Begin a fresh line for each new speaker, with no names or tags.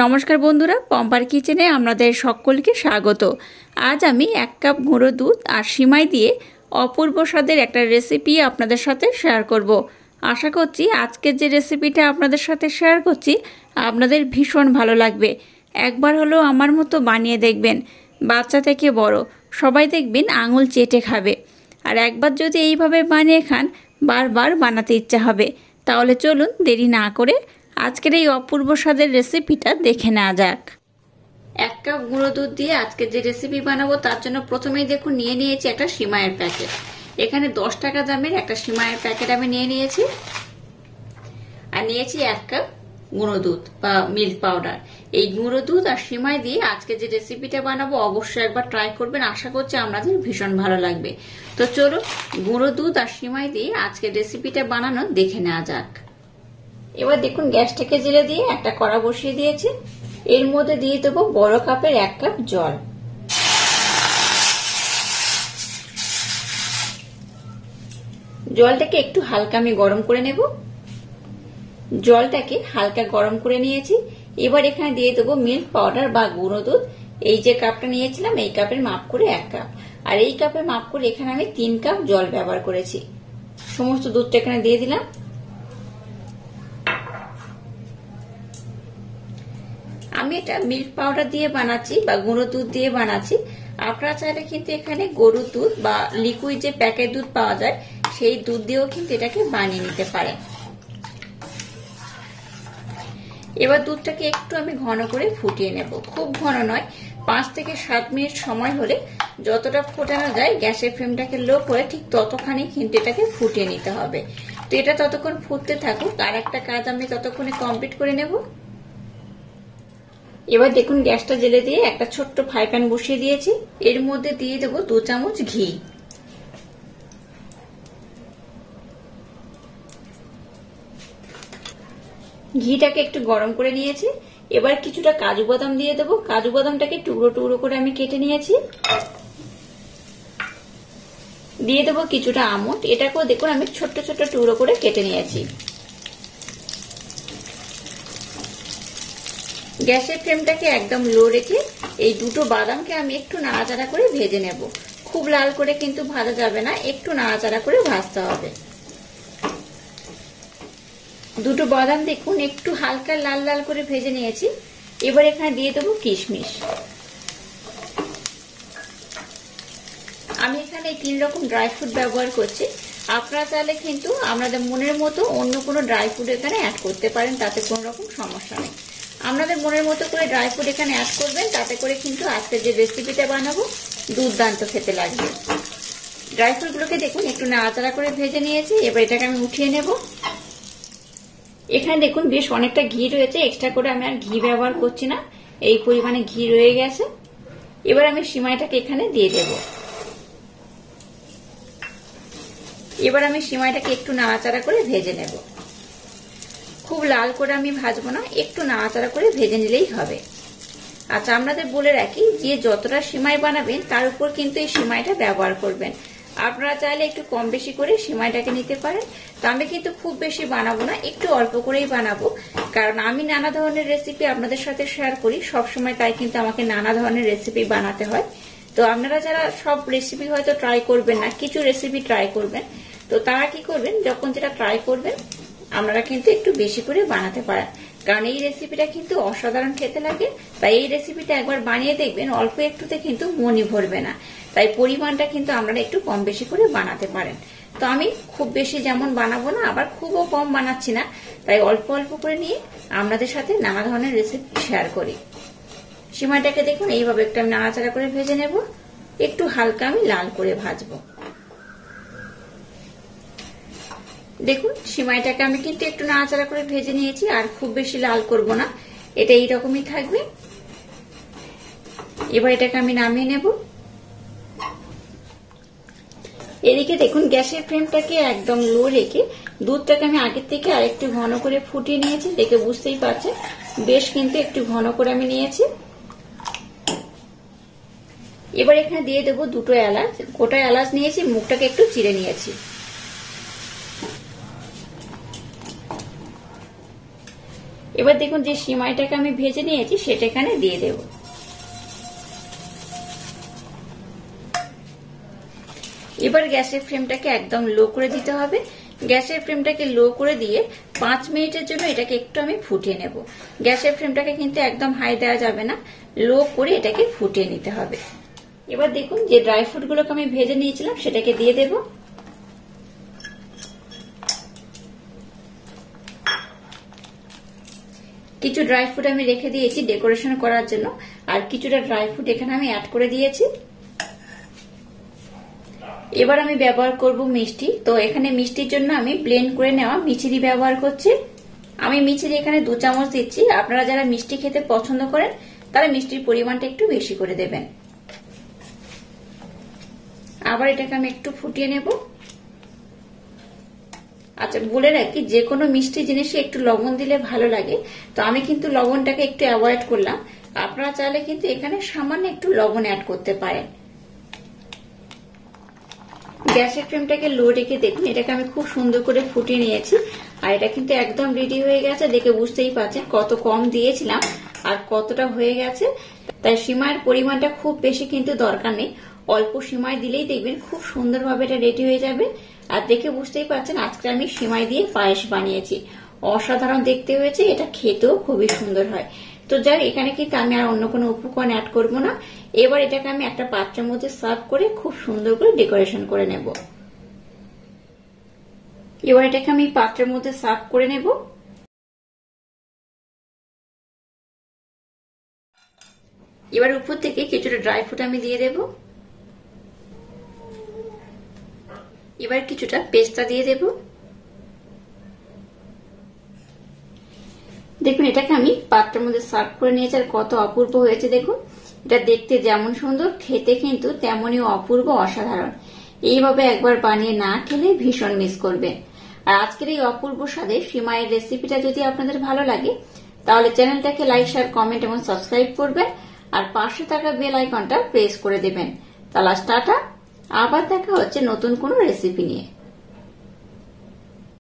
নমস্কার বন্ধুরা, পম্পার কিচেনে আপনাদের সকলকে স্বাগত। আজ আমি 1 কাপ গুঁড়ো দুধ আর সিমাই দিয়ে অপূর্ব স্বাদের একটা রেসিপি আপনাদের সাথে শেয়ার করব। আশা করছি আজকের যে রেসিপিটা আপনাদের সাথে শেয়ার করছি আপনাদের ভীষণ ভালো লাগবে। একবার হলেও আমার মতো বানিয়ে দেখবেন, বাচ্চা থেকে বড় সবাই দেখবেন আঙুল চেটে খাবে। আর একবার যদি এইভাবে বানিয়ে খান বারবার বানাতে ইচ্ছা হবে। তাহলে চলুন দেরি না করে আজকের এই অপূর্ব স্বাদের রেসিপিটা দেখে নেওয়া যাক। 1 কাপ গুঁড়ো দুধ দিয়ে আজকে যে রেসিপি বানাবো তার জন্য প্রথমেই দেখুন নিয়ে নিয়েছি একটা সিমাইয়ের প্যাকেট। এখানে 10 টাকা দামের একটা সিমাইয়ের প্যাকেট আমি নিয়ে নিয়েছি। আর নিয়েছি 1 কাপ গুঁড়ো দুধ বা মিল্ক পাউডার। এই গুঁড়ো দুধ আর সিমাই দিয়ে আজকে যে রেসিপিটা বানাবো অবশ্যই একবার ট্রাই করবেন, আশা করছি আপনাদের ভীষণ ভালো লাগবে। তো চলো গুঁড়ো দুধ আর সিমাই দিয়ে আজকে রেসিপিটা বানানো দেখে নেওয়া যাক। এবার দেখুন গ্যাসটাকে জেলে দিয়ে একটা কড়া বসিয়ে দিয়েছি। এর মধ্যে দিয়ে দেবো বড় কাপের 1 কাপ জল। জলটাকে একটু হালকা আমি গরম করে নেব। জলটাকে হালকা গরম করে নিয়েছি। এবার এখানে দিয়ে দেবো মিল্ক পাউডার বা গুঁড়ো দুধ। এই যে কাপটা নিয়েছিলাম এই কাপের মাপ করে 1 কাপ, আর এই কাপের মাপ করে এখানে আমি 3 কাপ জল ব্যবহার করেছি। সমস্ত দুধটা এখানে দিয়ে দিলাম। আমি এটা মিল্ক পাউডার দিয়ে বানাচ্ছি বা গুঁড়ো দুধ দিয়ে বানাচ্ছি। আপনারা চাইলে কিন্তু এখানে গরুর দুধ বা লিকুইড যে প্যাকেট দুধ পাওয়া যায় সেই দুধ দিয়েও কিন্তু এটাকে বানিয়ে নিতে পারেন। এবার দুধটাকে একটু আমি ঘন করে ফুটিয়ে নেব, খুব ঘন নয়। 5 থেকে 7 মিনিট সময় হলে যতটা ফোটানো যায় গ্যাসের ফ্লেমটাকে লো করে ঠিক ততখানি কিন্তু এটাকে ফুটিয়ে নিতে হবে। তো এটা ততক্ষণ ফুটতে থাকুক, আর একটা কাজ আমি ততক্ষণে কমপ্লিট করে নেব। এবার দেখুন গ্যাসটা জেলে দিয়ে একটা ছোট্ট ফ্রাই প্যান বসিয়ে দিয়েছি। এর মধ্যে দিয়ে দেবো 2 চামচ ঘি। ঘিটাকে একটু গরম করে নিয়েছি। এবার কিছুটা কাজু বাদাম দিয়ে দেবো। কাজু বাদামটাকে টুকরো টুকরো করে আমি কেটে নিয়েছি। দিয়ে দেবো কিছুটা আমন্ড, এটাকেও দেখুন আমি ছোট্ট ছোট্ট টুকরো করে কেটে নিয়েছি। গ্যাসের ফ্লেমটাকে একদম লো রেখে এই দুটো বাদামকে আমি একটু নাড়াচাড়া করে ভেজে নেব। খুব লাল করে কিন্তু ভাজা যাবে না, একটু নাড়াচাড়া করে ভাজতে হবে। দুটো বাদাম দেখুন একটু হালকা লাল লাল করে ভেজে নিয়েছি। এবার এখানে দিয়ে দেবো কিশমিশ। আমি এখানে 3 রকম ড্রাই ফ্রুট ব্যবহার করছি। আপনারা চাইলে কিন্তু আপনাদের মনের মতো অন্য কোনো ড্রাই ফ্রুট এখানে অ্যাড করতে পারেন, তাতে কোনো রকম সমস্যা নেই। আপনাদের মনের মতো করে ড্রাই ফ্রুট এখানে অ্যাড করবেন, তাতে করে কিন্তু আজকে যে রেসিপিটা বানাবো দুর্দান্ত খেতে লাগবে। ড্রাই ফ্রুটগুলোকে দেখুন একটু নাড়াচাড়া করে ভেজে নিয়েছি। এবার এটাকে আমি উঠিয়ে নেব। এখানে দেখুন বেশ অনেকটা ঘি রয়েছে, এক্সট্রা করে আমি আর ঘি ব্যবহার করছি না, এই পরিমাণে ঘি রয়ে গেছে। এবার আমি সিমাইটাকে এখানে দিয়ে দেব। এবার আমি সিমাইটাকে একটু নাড়াচাড়া করে ভেজে নেব। খুব লাল করে আমি ভাজবো না, একটু নাড়াচাড়া করে ভেজে নিলেই হবে। আচ্ছা, আপনাদের বলে রাখি যে যতটা সিমাই বানাবেন তার উপর কিন্তু এই সিমাইটা ব্যবহার করবেন। আপনারা চাইলে একটু কম বেশি করে সিমাইটাকে নিতে পারেন। তো আমি কিন্তু খুব বেশি বানাবো না, একটু অল্প করেই বানাবো, কারণ আমি নানা ধরনের রেসিপি আপনাদের সাথে শেয়ার করি সবসময়, তাই কিন্তু আমাকে নানা ধরনের রেসিপি বানাতে হয়। তো আপনারা যারা সব রেসিপি হয়তো ট্রাই করবেন না, কিছু রেসিপি ট্রাই করবেন, তো তারা কি করবেন যখন যেটা ট্রাই করবেন আপনারা কিন্তু একটু বেশি করে বানাতে পারেন, কারণ এই রেসিপিটা কিন্তু অসাধারণ খেতে লাগে। তাই এই রেসিপিটা একবার বানিয়ে দেখবেন, অল্প একটুতে কিন্তু মনই ভরবে না। তাই পরিমাণটা কিন্তু আপনারা একটু কম বেশি করে বানাতে পারেন। তো আমি খুব বেশি যেমন বানাবো না, আবার খুবও কম বানাচ্ছি না, তাই অল্প অল্প করে নিয়ে আপনাদের সাথে নানা ধরনের রেসিপি শেয়ার করি। সিমাইটাকে দেখুন এইভাবে একটু আমি নাড়াচাড়া করে ভেজে নেব, একটু হালকা আমি লাল করে ভাজবো। দেখুন সিমাইটাকে আমি কিন্তু একটু নাড়াচাড়া করে ভেজে নিয়েছি, আর খুব বেশি লাল করব না, এটা এইরকমই থাকবে। এবার এটাকে আমি নামিয়ে নেব। এদিকে দেখুন গ্যাসের ফ্লেমটাকে একদম লো রেখে দুধটাকে আমি আগের থেকে আরেকটু ঘন করে ফুটিয়ে নিয়েছি। দেখে বুঝতেই পারছেন বেশ কিন্তু একটু ঘন করে আমি নিয়েছি। এবার এখানে দিয়ে দেবো 2টো এলাচ, গোটা এলাচ নিয়েছি, মুখটাকে একটু চিড়ে নিয়েছি। এবার দেখুন যে সিমাইটাকে আমি ভেজে নিয়েছি সেটা এখানে দিয়ে দেব। এবার গ্যাসের ফ্লেমটাকে একদম লো করে দিতে হবে। গ্যাসের ফ্লেমটাকে লো করে দিয়ে 5 মিনিটের জন্য এটাকে একটু আমি ফুটিয়ে নেব। গ্যাসের ফ্লেমটাকে কিন্তু একদম হাই দেওয়া যাবে না, লো করে এটাকে ফুটিয়ে নিতে হবে। এবার দেখুন যে ড্রাই ফ্রুটগুলোকে আমি ভেজে নিয়েছিলাম সেটাকে দিয়ে দেব। কিছু ড্রাই ফ্রুট আমি রেখে দিয়েছি ডেকোরেশন করার জন্য, আর কিছুটা ড্রাই ফ্রুট এখানে আমি অ্যাড করে দিয়েছি। এবার আমি ব্যবহার করব মিষ্টি। তো এখানে মিষ্টির জন্য আমি ব্লেন্ড করে নেওয়া মিচিরি ব্যবহার করছি। আমি মিচিরি এখানে 2 চামচ দিচ্ছি। আপনারা যারা মিষ্টি খেতে পছন্দ করেন তারা মিষ্টির পরিমাণটা একটু বেশি করে দেবেন। আবার এটাকে আমি একটু ফুটিয়ে নেব। আচ্ছা, বলে রাখি যে কোনো মিষ্টি জিনিসে একটু লবণ দিলে ভালো লাগে, তো আমি কিন্তু লবণটাকে একটু অ্যাভয়েড করলাম। আপনারা চাইলে কিন্তু এখানে সামান্য একটু লবণ অ্যাড করতে পারেন। গ্যাসের ফ্লেমটাকে লো রেখে দেখুন এটাকে আমি খুব সুন্দর করে ফুটিয়ে নিয়েছি, আর এটা কিন্তু একদম রেডি হয়ে গেছে। দেখে বুঝতেই পারছেন কত কম দিয়েছিলাম আর কতটা হয়ে গেছে। তাই সিমাইয়ের পরিমাণটা খুব বেশি কিন্তু দরকার নেই, অল্প সিমাই দিলেই দেখবেন খুব সুন্দরভাবে এটা রেডি হয়ে যাবে। আর দেখে বুঝতেই পারছেন আজকে আমি সিমাই দিয়ে পায়েস বানিয়েছি, অসাধারণ দেখতে হয়েছে, এটা খেতেও খুবই সুন্দর হয়। তো যাই এখানে কিন্তু আমি আর অন্য কোনো উপকরণ অ্যাড করবো না। এবার এটাকে আমি একটা পাত্রের মধ্যে সার্ভ করে খুব সুন্দর করে ডেকোরেশন করে নেব। এবার এটাকে আমি পাত্রের মধ্যে সার্ভ করে নেব। এবার উপর থেকে কিছুটা ড্রাই ফ্রুট আমি দিয়ে দেব। এবার কিছুটা পেস্তা দিয়ে দেব। দেখুন এটাকে আমি পাত্রের মধ্যে সার্ভ করে নিয়েছি, আর কত অপূর্ব হয়েছে দেখুন। এটা দেখতে যেমন সুন্দর, খেতে কিন্তু তেমনই অপূর্ব, অসাধারণ। এইভাবে একবার বানিয়ে না খেলে ভীষণ মিস করবেন। আর আজকের এই অপূর্ব স্বাদের সিমাইয়ের রেসিপিটা যদি আপনাদের ভালো লাগে তাহলে চ্যানেলটাকে লাইক, শেয়ার, কমেন্ট এবং সাবস্ক্রাইব করবেন, আর পাশে থাকা বেল আইকনটা প্রেস করে দেবেন। তাহলে টাটা, আবার দেখা হচ্ছে নতুন কোনো রেসিপি নিয়ে।